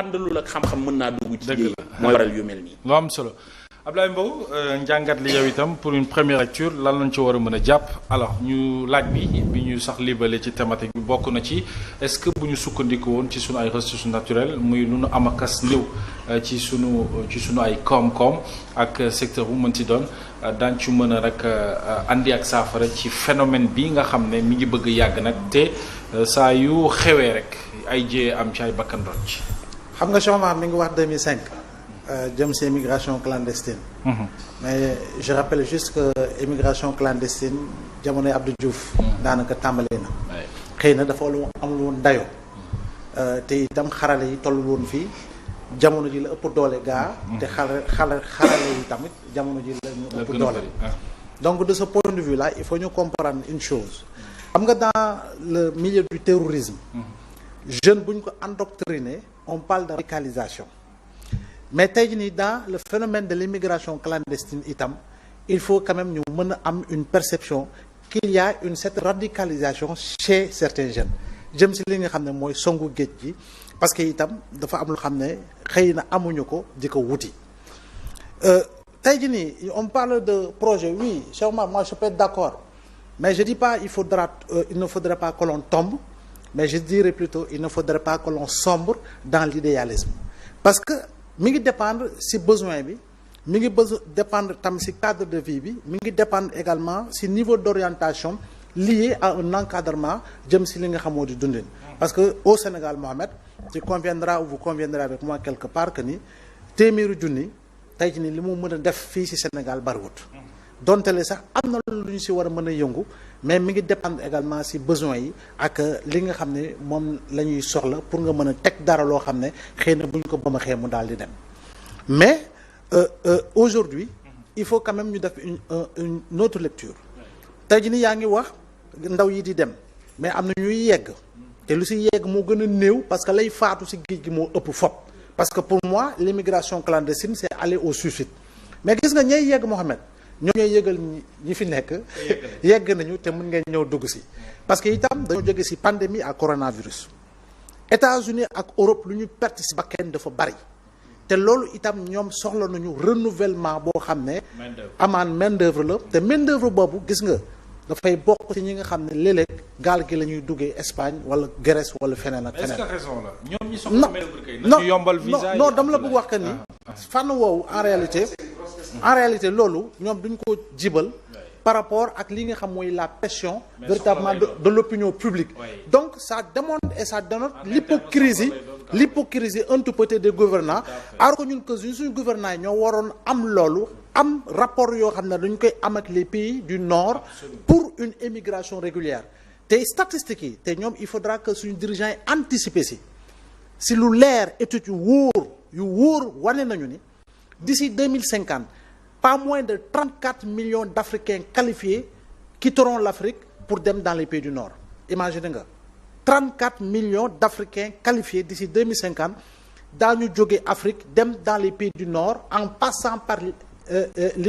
àndalul ak xam-xam mën naa dugg ci jéey mooy waral yu mel nii. lu am solo Ablaye Mbow njàngat li yow itam pour une première lecture lan lañ ci war a mën a jàpp alors ñu laaj bi ñu sax libale ci thématique bi bokk na ci est-ce que bu ñu sukkandiku woon ci sunu ay ressources naturelles muy lu nu am akas néew ci sunu ay koom-koom ak secteur bu mën ci doon daañ ci mën a rek andi ak saafara ci phénomène bi nga xam ne mi ngi bëgg yàgg nag te saa yu xewee rek ay jiyee am ci ay bakkan doon ci. xam nga chômage mi ngi wax 2005. jëm si immigration clandestine. mais je rappelle juste que immigration clandestine jamonoy Abdou Diouf. daanaka tàmbali na. xëy na dafa amul woon dayoo. te itam xarale yi tollul woon fii jamono ji la ëpp doole gaa. te xarale yi tamit jamono ji la ñu ëpp doole. donc de ce point de vue là il faut ñu comprendre une chose. xam nga dans le milieu du terrorisme. jeune bu ñu ko endoctriné on parle de radicalisation. mais tey jii nii dans le phénomène de l'immigration clandestine itam il faut quand même ñu mën a am une perception qu'il y a une certaine radicalisation chez certains jeunes jëm si li nga xam ne mooy songu géej gi parce que itam dafa am lu xam ne xëy na amuñu ko di ko wuti tey jii nii on parle de projet oui sûrement moi je peux être d'accord mais je dis pas il ne faudrait pas que l'on tombe mais je dirais plutôt il ne faudrait pas que l'on sombre dans l'idéalisme parce que mi ngi dépendre ci besoin bi mi ngi dépendre tam ci cadre de vie bi mi ngi dépendre également ci niveau d'orientation lié à un encadrement jëm ci li nga xamoo di dundin parce que au Sénégal Mohamed tu conviendras ou vous conviendrez avec moi quelque part que ni téeméeri junni tey ci ni li mu mën a def fii ci Sénégal bariwut donte le sax am na lu ñu ci war a mën a yëngu mais mi ngi dépendre également ci besoins yi ak li nga xam ne moom la ñuy soxla pour nga mën a teg dara loo xam ne xëy na bu ñu ko ba ma xëy mu daal di dem mais aujourd'hui il faut quand même ñu def une autre lecture tey jii ni yaa ngi wax ndaw yi di dem mais am na ñuy yegg te lu ci yegg moo gën a néew parce que lay faatu ci géej gi moo ëpp fop parce que pour moi l'immigration clandestine c'est aller au suicide mais gis nga ñay yegg Mohamed ñoo ñooy yëgal ñi fi nekk yegg nañu te mën ngeen ñëw dugg ci parce que itam dañoo jóge ci pandémie ak coronavirus États-Unis ak Europe lu ñu perte ci bakkan dafa bari te loolu itam ñoom soxla nañu renouvellement boo xam ne amaan main d'œuvre la te main d'œuvre boobu gis nga dafay bokk ci ñi nga xam ne léeg-léeg gaal gi la ñuy duggee Espagne wala Grèce wala feneen ak feneen. est-ce que raison la ñoom ñi soxla main d'œuvre kay nañu yombal visa non dama la bëgg wax que ni fànn woowu en réalité loolu ñoom duñ ko jibal par rapport ak li nga xam mooy la pression véritablement de l'opinion publique donc ça démontre et ça dénote l'hypocrisie un tout petit des gouvernants alors que ñun que suñu gouvernants yi ñoo waroon am loolu am rapport yoo xam ne dañu koy am ak les pays du nord pour une émigration régulière te statistiques yi te ñoom il faudra que suñu dirigeants yi anticiper si lu leer études yu wóor wane nañu ni d'ici 2050 pas moins de 34 millions d'Africains qualifiés quitteront l'Afrique pour dem dans les pays du Nord imaginez nga 34 millions d'Africains qualifiés d'ici 2050 daañu jóge Afrique dem dans les pays du Nord en passant par li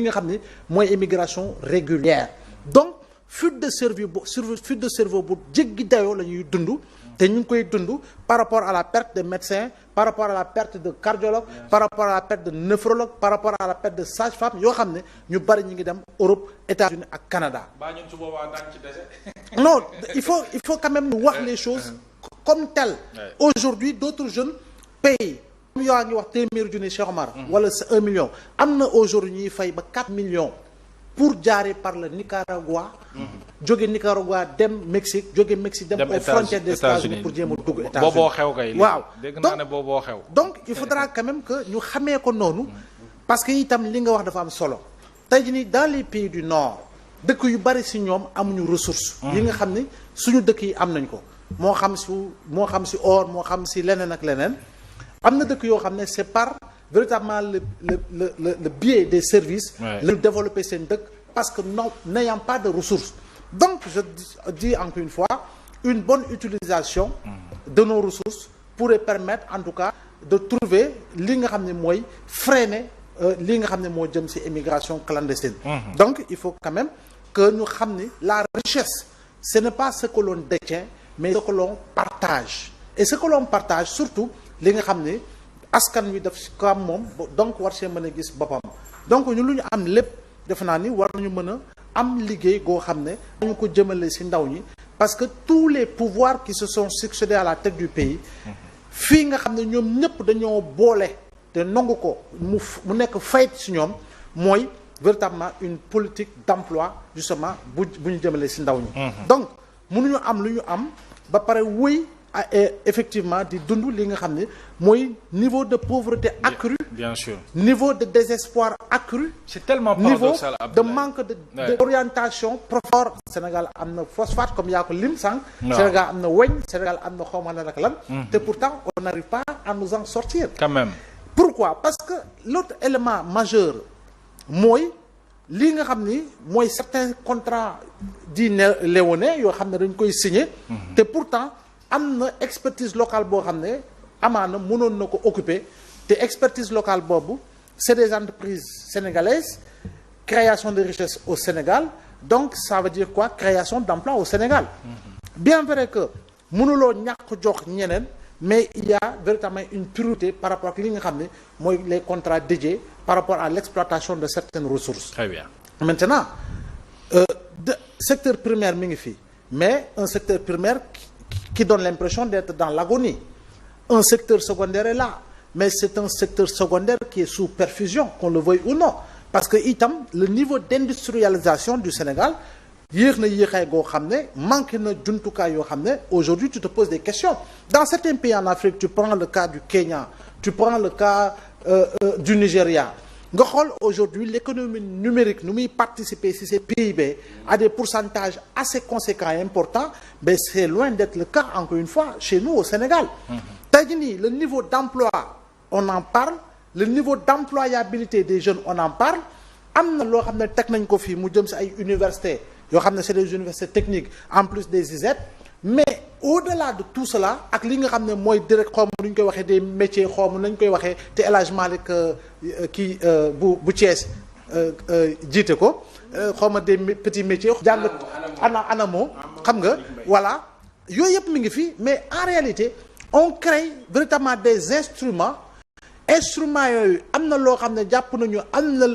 nga xam ne mooy immigration régulière donc fuite de cerveau bu jéggi dayoo la ñuy dund te ñu ngi koy dund par rapport à la perte de médecins par rapport à la perte de cardiologues par rapport à la perte de néphrologues par rapport à la perte de sages-femmes yoo xam ne ñu bari ñu ngi dem Europe États-Unis ak Canada. ñun su boobaa daañu ci dese. non il faut quand même wax les choses comme telles. Aujourd'hui d'autres jeunes payent comme yaa ngi wax téeméeri junni Cheikh Omar. wala c'est 1 million am na aujourd'hui ñuy fay ba 4 millions. pour jaaree par le Nicaragua. jóge Nicaragua dem Mexique jóge Mexique dem aux frontières des États-Unis pour jéem a dugg États-Unis. booboo xew kay. waaw dégg naa ne booboo xew. donc il faudra quand même que ñu xamee ko noonu. parce que itam li nga wax dafa am solo. tey jii nii dans les pays du nord dëkk yu bari ci ñoom amuñu ressource. yi nga xam ni suñu dëkk yi am nañ ko. moo xam ci or moo xam ci leneen ak leneen am na dëkk yoo xam ne c'est par. véritablement le biais des services la ñu développer seen dëkk parce que n'ayant pas de ressources donc je dis encore une fois une bonne utilisation de nos ressources pourrait permettre en tout cas de trouver li nga xam ne mooy freiner li nga xam ne moo jëm ci immigration clandestine donc il faut quand même que ñu xam ni la richesse ce n'est pas ce que l'on détient mais ce que l'on partage et ce que l'on partage surtout li nga xam ne askan wi daf ko am moom donc war see mën a gis boppam donc ñu lu ñu am lépp defe naa ni war nañu mën a am liggéey goo xam ne dañu ko jëmale ci ndaw ñi parce que tous les pouvoirs qui se sont succédés à la tête du pays fii nga xam ne ñoom ñëpp dañoo boole te nangu ko mu nekk fayit ci ñoom mooy véritablement une politique d'emploi justement bu ñu jëmale ci ndaw ñi donc mënuñu am lu ñu am ba pare wëy effectivement di dund li nga xam ne mooy niveau de pauvreté accru bien sûr niveau de désespoir accru c'est tellement niveau paradoxal, de manque d'orientation profond Sénégal am na phosphate comme yaa ko lim sànq Sénégal am na weñ Sénégal am na xawma lan ak lan te pourtant on n'arrive pas à nous en sortir quand même pourquoi parce que l'autre élément majeur mooy lii nga xam ni mooy certains contrats dits léonins yoo xam ne dañ koy signer te pourtant am na expertise locale boo xam ne amaana mënoon na ko occuper te expertise locale boobu c'est des entreprises sénégalaises création de richesse au Sénégal donc ça veut dire quoi création d'emploi au Sénégal bien vrai que mënuloo ñàkk jox ñeneen mais il y a véritablement une priorité par rapport ak li nga xam ne mooy les contrats dédiés par rapport à l'exploitation de certaines ressources. Très bien. Maintenant secteur primaire mi ngi fii mais un secteur primaire qui donne l'impression d'être dans l'agonie. Un secteur secondaire est là, mais c'est un secteur secondaire qui est sous perfusion, qu'on le veuille ou non. Parce que itam le niveau d'industrialisation du Sénégal yéex na yéexaay goo xam ne manqué na jumtukaay yoo xam ne aujourd'hui tu te poses des questions. Dans certains pays en Afrique, tu prends le cas du Kenya, tu prends le cas du Nigeria. Nga xool aujourd'hui l'économie numérique nu muy participer ci ces PIB à des pourcentages assez conséquents et importants, mais c'est loin d'être le cas encore une fois chez nous au Sénégal. Tey jii nii le niveau d'emploi on en parle, le niveau d'employabilité des jeunes on en parle. Am na loo xam ne teg nañ ko fii mu jëm ci ay universités yoo xam ne c'est des universités techniques en plus des ISET, mais au-delà de tout cela ak li nga xam ne mooy direct xawma nu ñu koy waxee des métiers xawma nañ koy waxee te El Hadj Malick kii bu Thiès jiite ko xawma des petits métiers jàng anamo xam nga voilà yooyu yëpp mi ngi fi mais en réalité on crée véritablement des instruments yooyu am na loo xam ne jàpp nañu am na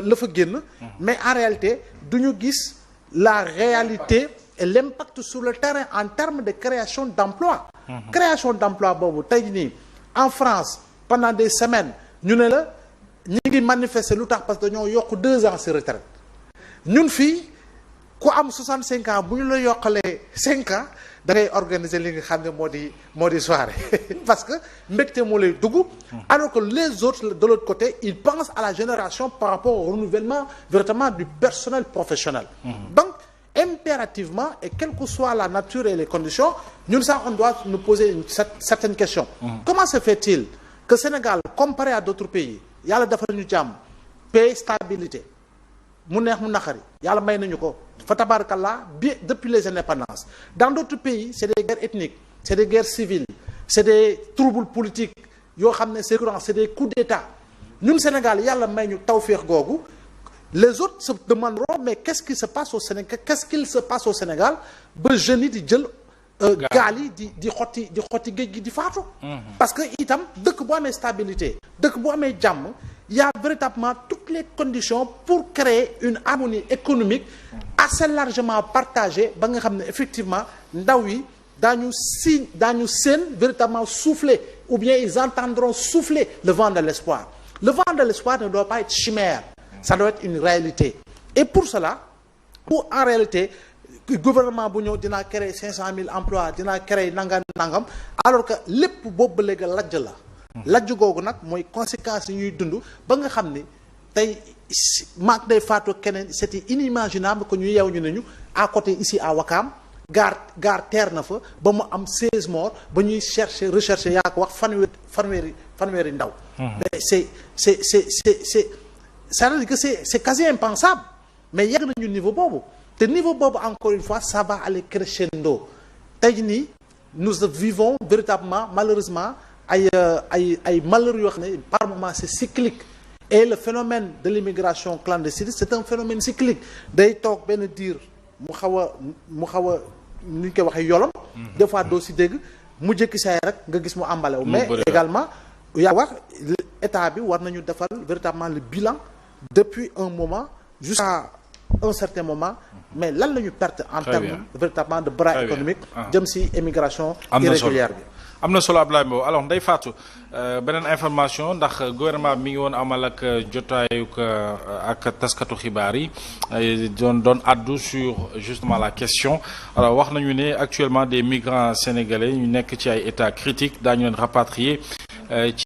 la fa génn mais en réalité du ñu gis la réalité et l'impact sur le terrain en termes de création d'emploi. Création d'emploi boobu tey jii nii en France pendant des semaines ñu ne la ñi ngi manifester lu tax parce que dañoo yokk 2 ans ci retraite ñun fii ku am 65 ans bu ñu la yokkalee 5 ans da ngay organiser li nga xam ne moo di soirée parce que mbégte moo lay dugg alors que les autres de l'autre côté ils pensent à la génération par rapport au renouvellement véritablement du personnel professionnel. Donc impérativement et quelle que soit la nature et les conditions ñun sax on doit nous poser une certaine question. Comment se fait-il que Sénégal comparé à d'autres pays yàlla dafa ñu jàmm paix stabilité mu neex mu naqari yàlla may nañu ko fa tabarakallah bi depuis les indépendances dans d'autres pays c'est des guerres ethniques c'est des guerres civiles c'est des troubles politiques yoo xam ne c'est récurrent c'est des coups d'État ñun Sénégal yàlla may ñu tawféex googu les autres se demanderont mais qu'est-ce qui se passe au Sénégal qu'est-ce qu'il se passe au Sénégal ba jeunes yi di jël gaal yi di xotti géej gi di faatu parce que itam dëkk bu amee stabilité dëkk bu amee jàmm il y a véritablement toutes les conditions pour créer une harmonie économique assez largement partagée ba nga xam ne effectivement ndaw yi daañu seen véritablement souffler ou bien ils entendront souffler le vent de l'espoir. Le vent de l'espoir ne doit pas être chimère, ça doit être une réalité. Et pour cela, pour en réalité gouvernement bu ñëw dinaa créer 500 000 emplois dinaa créer nangam alors que lépp boobu léegi lajj la. lajj googu nag mooy conséquences yi ñuy dund ba nga xam ni tey maak day faatu keneen c'était inimaginable que ñu yeew ñu nañu à côté ici à Ouakam gare terre na fa ba mu am 16 morts ba ñuy rechercher yaa ko wax fanweeri ndaw. mais ça veut dire que c'est quasi impensable mais yegg nañu niveau boobu te niveau boobu encore une fois ça va aller crescendo tey jii nii nous vivons véritablement malheureusement ay malheurs yoo xam ne par moment c'est cyclique et le phénomène de l'immigration clandestine c'est un phénomène cyclique day toog benn diir mu xaw a nu ñu koy waxee yolom des fois doo si dégg mu jëkki saay rek nga gis mu emballé wu mais également yaa wax état bi war nañu defal véritablement le bilan depuis un moment jusqu'à un certain moment mais lan la ñu perte en termes véritablement de bras économique jëm ci émigration irrégulière bi. am na solo Abdoulaye Mbow alors Ndeye Fatou beneen information ndax gouvernement bi mi ngi woon amal ak jotaayu ak taskatu xibaar yi doon addu sur justement la question alors wax nañu ne actuellement des migrants sénégalais ñu nekk ci ay états critiques daañu leen rapatrier